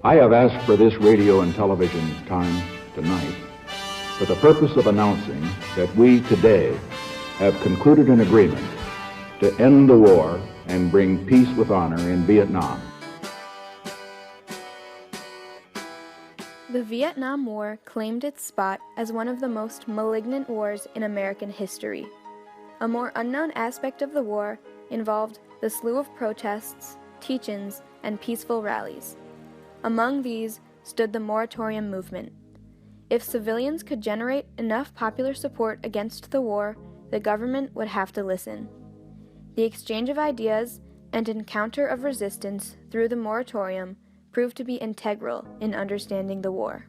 I have asked for this radio and television time tonight for the purpose of announcing that we today have concluded an agreement to end the war and bring peace with honor in Vietnam. The Vietnam War claimed its spot as one of the most malignant wars in American history. A more unknown aspect of the war involved the slew of protests, teach-ins, and peaceful rallies. Among these stood the Moratorium movement. If civilians could generate enough popular support against the war, the government would have to listen. The exchange of ideas and encounter of resistance through the moratorium proved to be integral in understanding the war.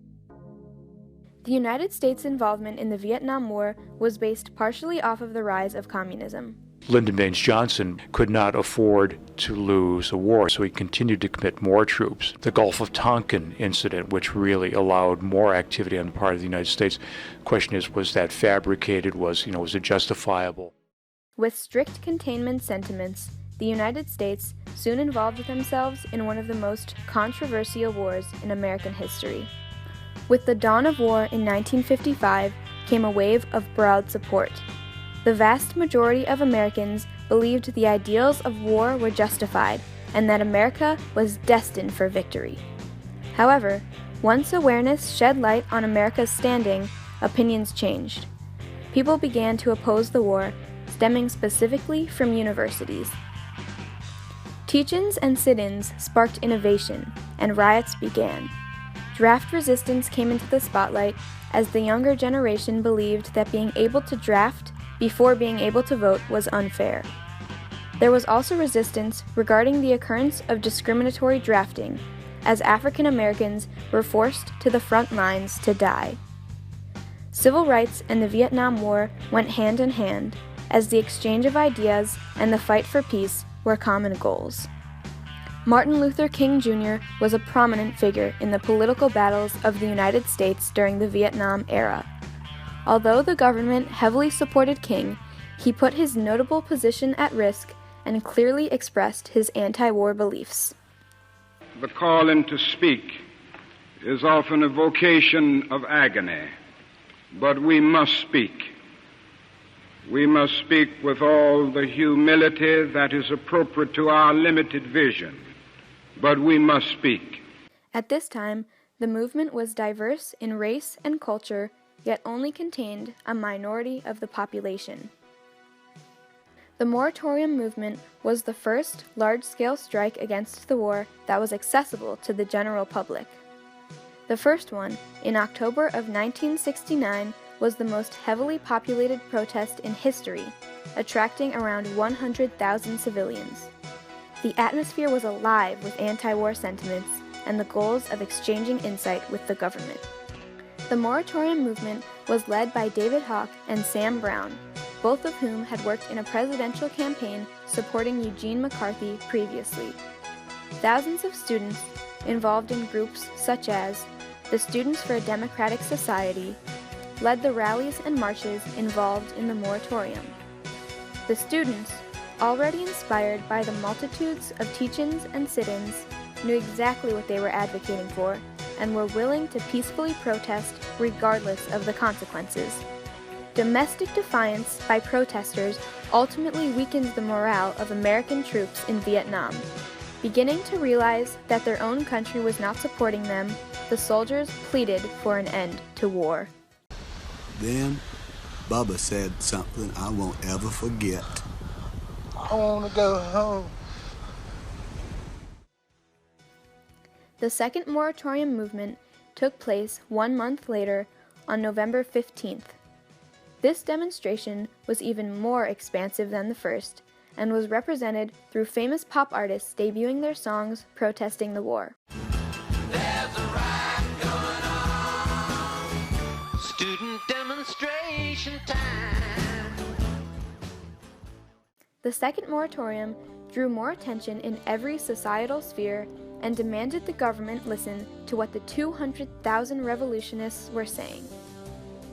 The United States' involvement in the Vietnam War was based partially off of the rise of communism. Lyndon Baines Johnson could not afford to lose a war, so he continued to commit more troops. The Gulf of Tonkin incident, which really allowed more activity on the part of the United States. The question is, was that fabricated? Was it justifiable? With strict containment sentiments, the United States soon involved themselves in one of the most controversial wars in American history. With the dawn of war in 1955 came a wave of broad support. The vast majority of Americans believed the ideals of war were justified and that America was destined for victory. However, once awareness shed light on America's standing, opinions changed. People began to oppose the war, stemming specifically from universities. Teach-ins and sit-ins sparked innovation, and riots began. Draft resistance came into the spotlight as the younger generation believed that being able to draft before being able to vote was unfair. There was also resistance regarding the occurrence of discriminatory drafting, as African Americans were forced to the front lines to die. Civil rights and the Vietnam War went hand in hand, as the exchange of ideas and the fight for peace were common goals. Martin Luther King Jr. was a prominent figure in the political battles of the United States during the Vietnam era. Although the government heavily supported King, he put his notable position at risk and clearly expressed his anti-war beliefs. The calling to speak is often a vocation of agony, but we must speak. We must speak with all the humility that is appropriate to our limited vision, but we must speak. At this time, the movement was diverse in race and culture, yet only contained a minority of the population. The Moratorium movement was the first large-scale strike against the war that was accessible to the general public. The first one, in October of 1969, was the most heavily populated protest in history, attracting around 100,000 civilians. The atmosphere was alive with anti-war sentiments and the goals of exchanging insight with the government. The Moratorium movement was led by David Hawk and Sam Brown, both of whom had worked in a presidential campaign supporting Eugene McCarthy previously. Thousands of students involved in groups such as the Students for a Democratic Society led the rallies and marches involved in the moratorium. The students, already inspired by the multitudes of teach-ins and sit-ins, knew exactly what they were advocating for and were willing to peacefully protest regardless of the consequences. Domestic defiance by protesters ultimately weakened the morale of American troops in Vietnam. Beginning to realize that their own country was not supporting them, the soldiers pleaded for an end to war. Then, Bubba said something I won't ever forget. I want to go home. The second moratorium movement took place 1 month later on November 15th. This demonstration was even more expansive than the first and was represented through famous pop artists debuting their songs protesting the war. There's a riot going on. Student demonstration time. The second moratorium drew more attention in every societal sphere and demanded the government listen to what the 200,000 revolutionists were saying.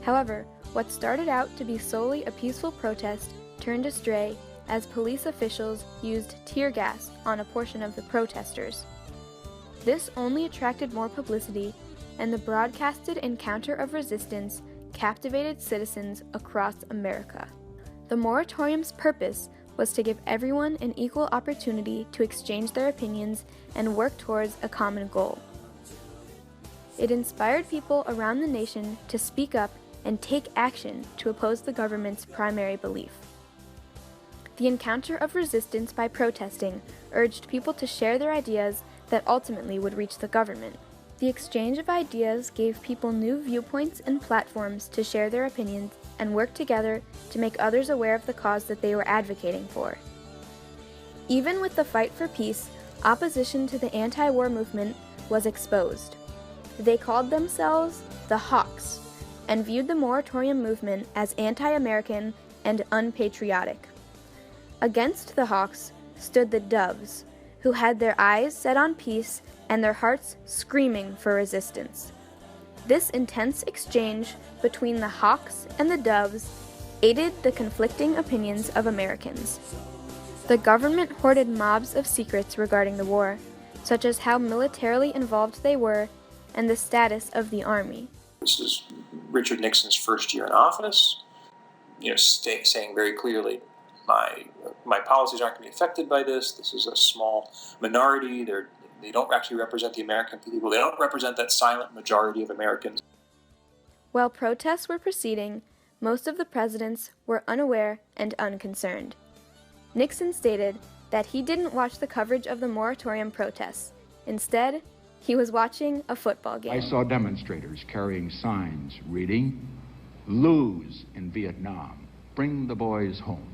However, what started out to be solely a peaceful protest turned astray as police officials used tear gas on a portion of the protesters. This only attracted more publicity, and the broadcasted encounter of resistance captivated citizens across America. The moratorium's purpose was to give everyone an equal opportunity to exchange their opinions and work towards a common goal. It inspired people around the nation to speak up and take action to oppose the government's primary belief. The encounter of resistance by protesting urged people to share their ideas that ultimately would reach the government. The exchange of ideas gave people new viewpoints and platforms to share their opinions and work together to make others aware of the cause that they were advocating for. Even with the fight for peace, opposition to the anti-war movement was exposed. They called themselves the Hawks and viewed the moratorium movement as anti-American and unpatriotic. Against the Hawks stood the Doves, who had their eyes set on peace and their hearts screaming for resistance. This intense exchange between the Hawks and the Doves aided the conflicting opinions of Americans. The government hoarded mobs of secrets regarding the war, such as how militarily involved they were and the status of the Army. This is Richard Nixon's first year in office, saying very clearly, my policies aren't going to be affected by this. This is a small minority. They don't actually represent the American people. They don't represent that silent majority of Americans. While protests were proceeding, most of the presidents were unaware and unconcerned. Nixon stated that he didn't watch the coverage of the moratorium protests. Instead, he was watching a football game. I saw demonstrators carrying signs reading, "Lose in Vietnam, bring the boys home."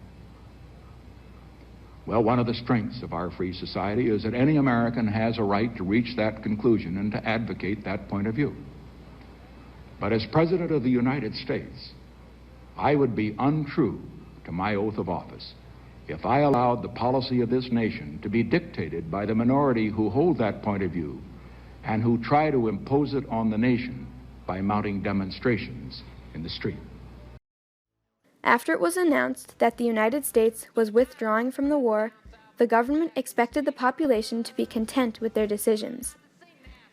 Well, one of the strengths of our free society is that any American has a right to reach that conclusion and to advocate that point of view. But as President of the United States, I would be untrue to my oath of office if I allowed the policy of this nation to be dictated by the minority who hold that point of view and who try to impose it on the nation by mounting demonstrations in the street. After it was announced that the United States was withdrawing from the war, the government expected the population to be content with their decisions.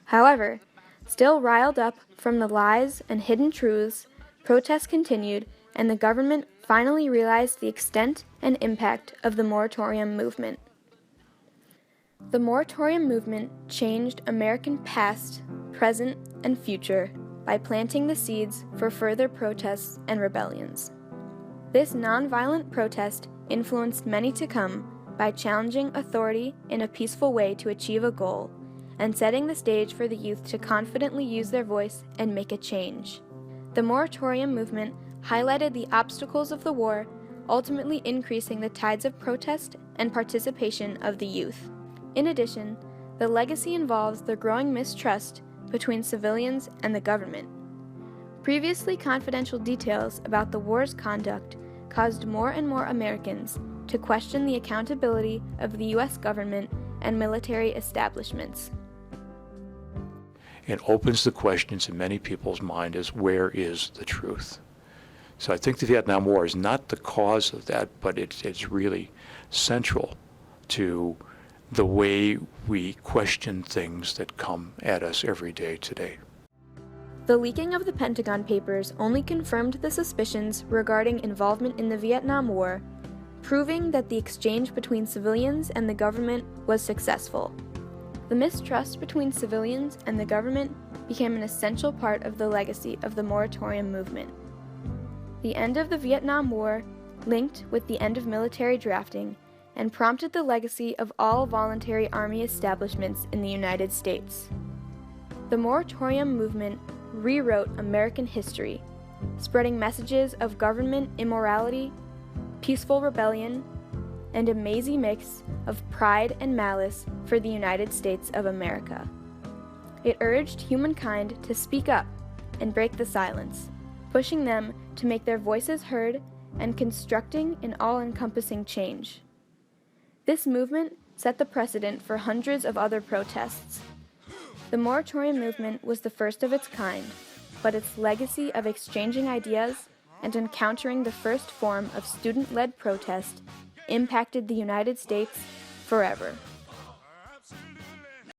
However, still riled up from the lies and hidden truths, protests continued, and the government finally realized the extent and impact of the moratorium movement. The moratorium movement changed American past, present, and future by planting the seeds for further protests and rebellions. This nonviolent protest influenced many to come by challenging authority in a peaceful way to achieve a goal, and setting the stage for the youth to confidently use their voice and make a change. The moratorium movement highlighted the obstacles of the war, ultimately increasing the tides of protest and participation of the youth. In addition, the legacy involves the growing mistrust between civilians and the government. Previously confidential details about the war's conduct caused more and more Americans to question the accountability of the U.S. government and military establishments. It opens the questions in many people's mind as where is the truth? So I think the Vietnam War is not the cause of that, but it's really central to the way we question things that come at us every day today. The leaking of the Pentagon Papers only confirmed the suspicions regarding involvement in the Vietnam War, proving that the exchange between civilians and the government was successful. The mistrust between civilians and the government became an essential part of the legacy of the moratorium movement. The end of the Vietnam War linked with the end of military drafting and prompted the legacy of all voluntary Army establishments in the United States. The moratorium movement rewrote American history, spreading messages of government immorality, peaceful rebellion, and a mazy mix of pride and malice for the United States of America. It urged humankind to speak up and break the silence, pushing them to make their voices heard and constructing an all-encompassing change. This movement set the precedent for hundreds of other protests. The moratorium movement was the first of its kind, but its legacy of exchanging ideas and encountering the first form of student-led protest impacted the United States forever.